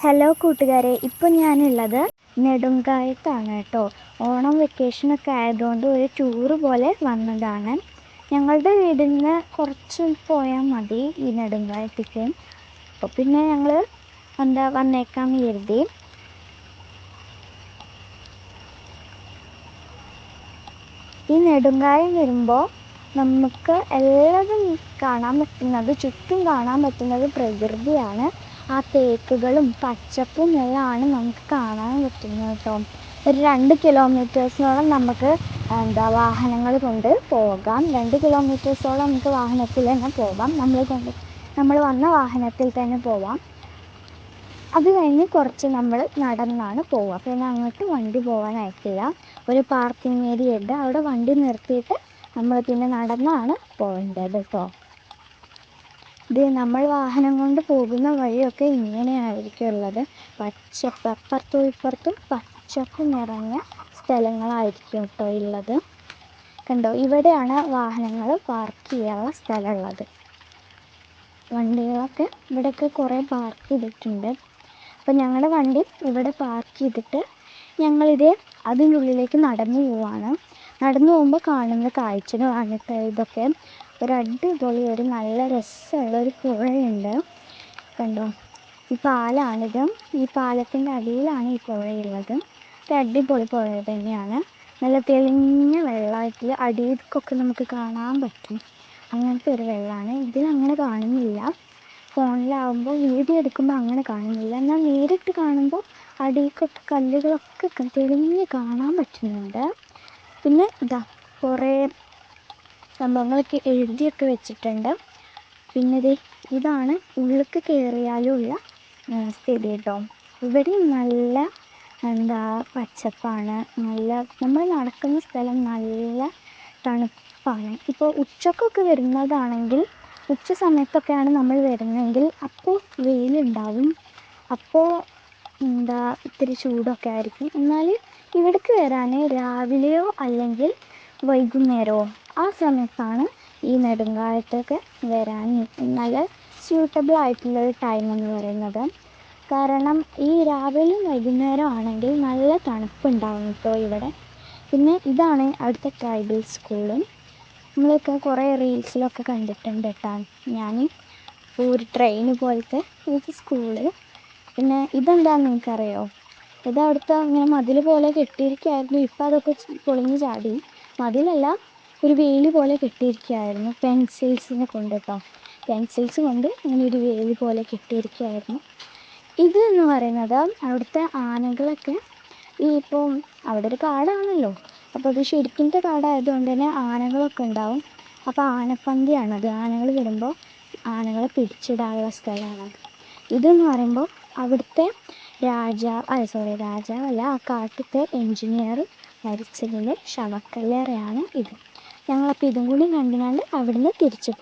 Hello കൂട്ടുകാരെ, ഇപ്പം ഞാനുള്ളത് നെടുങ്കായത്താണ് കേട്ടോ. ഓണം വെക്കേഷനൊക്കെ ആയതുകൊണ്ട് ഒരു ടൂറ് പോലെ വന്നതാണ്. ഞങ്ങളുടെ വീടിൽ നിന്ന് കുറച്ച് പോയാൽ മതി ഈ നെടുങ്കായത്തേക്ക്. അപ്പോൾ പിന്നെ ഞങ്ങൾ വന്നേക്കാമെന്ന് കരുതി. ഈ നെടുങ്കായം വരുമ്പോൾ നമുക്ക് എല്ലാതും കാണാൻ പറ്റുന്നത്, ചുറ്റും കാണാൻ പറ്റുന്നത് പ്രകൃതിയാണ്. ആ തേക്കുകളും പച്ചപ്പും എല്ലാമാണ് നമുക്ക് കാണാൻ പറ്റുന്നത് കേട്ടോ. ഒരു 2 കിലോമീറ്റേഴ്സിനോളം നമുക്ക് വാഹനങ്ങൾ കൊണ്ട് പോകാം. 2 കിലോമീറ്റേഴ്സോളം നമുക്ക് വാഹനത്തിൽ തന്നെ പോകാം. നമ്മൾ വന്ന വാഹനത്തിൽ തന്നെ പോവാം. അത് കഴിഞ്ഞ് കുറച്ച് നമ്മൾ നടന്നാണ് പോവുക. പിന്നെ അങ്ങോട്ട് വണ്ടി പോകാനായിട്ടില്ല. ഒരു പാർക്കിംഗ് ഏരിയ ഉണ്ട്, അവിടെ വണ്ടി നിർത്തിയിട്ട് നമ്മൾ പിന്നെ നടന്നാണ് പോകേണ്ടത് കേട്ടോ. ഇത് നമ്മൾ വാഹനം കൊണ്ട് പോകുന്ന വഴിയൊക്കെ ഇങ്ങനെയായിരിക്കും ഉള്ളത്. പച്ചപ്പ്, അപ്പുറത്തും ഇപ്പുറത്തും പച്ചപ്പ് നിറഞ്ഞ സ്ഥലങ്ങളായിരിക്കും കേട്ടോ ഉള്ളത്. കണ്ടോ, ഇവിടെയാണ് വാഹനങ്ങൾ പാർക്ക് ചെയ്യാനുള്ള സ്ഥലമുള്ളത്. വണ്ടികളൊക്കെ ഇവിടെയൊക്കെ കുറേ പാർക്ക് ചെയ്തിട്ടുണ്ട്. അപ്പോൾ ഞങ്ങളുടെ വണ്ടി ഇവിടെ പാർക്ക് ചെയ്തിട്ട് ഞങ്ങളിതേ അതിനുള്ളിലേക്ക് നടന്നു പോവാണ്. നടന്നു പോകുമ്പോൾ കാണുന്ന കാഴ്ചകളാണ് ഇതൊക്കെ. ഒരു അടിപൊളി, ഒരു നല്ല രസമുള്ളൊരു പുഴയുണ്ട്. കണ്ടോ, ഈ പാലാണിത്. ഈ പാലത്തിൻ്റെ അടിയിലാണ് ഈ പുഴയുള്ളത്. ഒരു അടിപൊളി പുഴ തന്നെയാണ്. നല്ല തെളിഞ്ഞ വെള്ളമായിട്ട് അടിയിലേക്കൊക്കെ നമുക്ക് കാണാൻ പറ്റും. അങ്ങനത്തെ ഒരു വെള്ളമാണ്. ഇതിലങ്ങനെ കാണുന്നില്ല. ഫോണിലാവുമ്പോൾ വീഡിയോ എടുക്കുമ്പോൾ അങ്ങനെ കാണുന്നില്ല. എന്നാൽ നേരിട്ട് കാണുമ്പോൾ അടിയിലൊക്കെ കല്ലുകളൊക്കെ തെളിഞ്ഞ് കാണാൻ പറ്റുന്നുണ്ട്. പിന്നെ കുറേ സംഭവങ്ങളൊക്കെ എഴുതിയൊക്കെ വെച്ചിട്ടുണ്ട്. പിന്നെ ഇതാണ് ഉള്ളിലേക്ക് കയറിയാലുള്ള സ്ഥിതി കേട്ടോ. ഇവിടെയും നല്ല പച്ചപ്പാണ്. നമ്മൾ നടക്കുന്ന സ്ഥലം നല്ല തണുപ്പാണ്. ഇപ്പോൾ ഉച്ചക്കൊക്കെ വരുന്നതാണെങ്കിൽ, ഉച്ച സമയത്തൊക്കെയാണ് നമ്മൾ വരുന്നതെങ്കിൽ അപ്പോൾ വെയിലുണ്ടാവും. അപ്പോൾ ഇത്തിരി ചൂടൊക്കെ ആയിരിക്കും. എന്നാൽ ഇവിടേക്ക് വരാൻ രാവിലെയോ അല്ലെങ്കിൽ വൈകുന്നേരമോ ആ സമയത്താണ് ഈ നെടുങ്കായത്തൊക്കെ വരാൻ നല്ല സ്യൂട്ടബിൾ ആയിട്ടുള്ളൊരു ടൈം എന്ന് പറയുന്നത്. കാരണം ഈ രാവിലെയും വൈകുന്നേരം ആണെങ്കിൽ നല്ല തണുപ്പുണ്ടാവും കേട്ടോ ഇവിടെ. പിന്നെ ഇതാണ് അവിടുത്തെ ട്രൈബൽ സ്കൂളും. നമ്മളൊക്കെ കുറേ റീൽസിലൊക്കെ കണ്ടിട്ടുണ്ട് കേട്ടോ ഞാൻ. ഒരു ട്രെയിൻ പോലത്തെ ഒരു സ്കൂള്. പിന്നെ ഇതെന്താണെന്ന് നിങ്ങൾക്കറിയോ? ഇത് അവിടുത്തെ ഇങ്ങനെ മതിൽ പോലെ കെട്ടിയിരിക്കുകയായിരുന്നു. ഇപ്പം അതൊക്കെ പൊളിഞ്ഞ് ചാടി. മതിലല്ല, ഒരു വേലി പോലെ കെട്ടിയിരിക്കുകയായിരുന്നു പെൻസിൽസിനെ കൊണ്ട് കേട്ടോ. പെൻസിൽസ് കൊണ്ട് ഇങ്ങനെ ഒരു വേലി പോലെ കെട്ടിയിരിക്കുകയായിരുന്നു. ഇത് എന്ന് പറയുന്നത് അവിടുത്തെ ആനകളൊക്കെ ഇപ്പം അവിടെ ഒരു കാടാണല്ലോ, അപ്പോൾ അത് ശരിക്കത്തെ കാടായതുകൊണ്ട് തന്നെ ആനകളൊക്കെ ഉണ്ടാവും. അപ്പോൾ ആനപ്പന്തിയാണത്. ആനകൾ വരുമ്പോൾ ആനകളെ പിടിച്ചിടാനുള്ള സ്ഥലമാണ് ഇതെന്ന് പറയുമ്പോൾ. അവിടുത്തെ രാജാവല്ല, ആ കാട്ടിലത്തെ എൻജിനീയർ മരിച്ചതിൻ്റെ ശവക്കല്ലറയാണ് ഇത്. ഞങ്ങളപ്പോൾ ഇതും കൂടി കണ്ടുകൊണ്ട് അവിടുന്ന് തിരിച്ചു പോകും.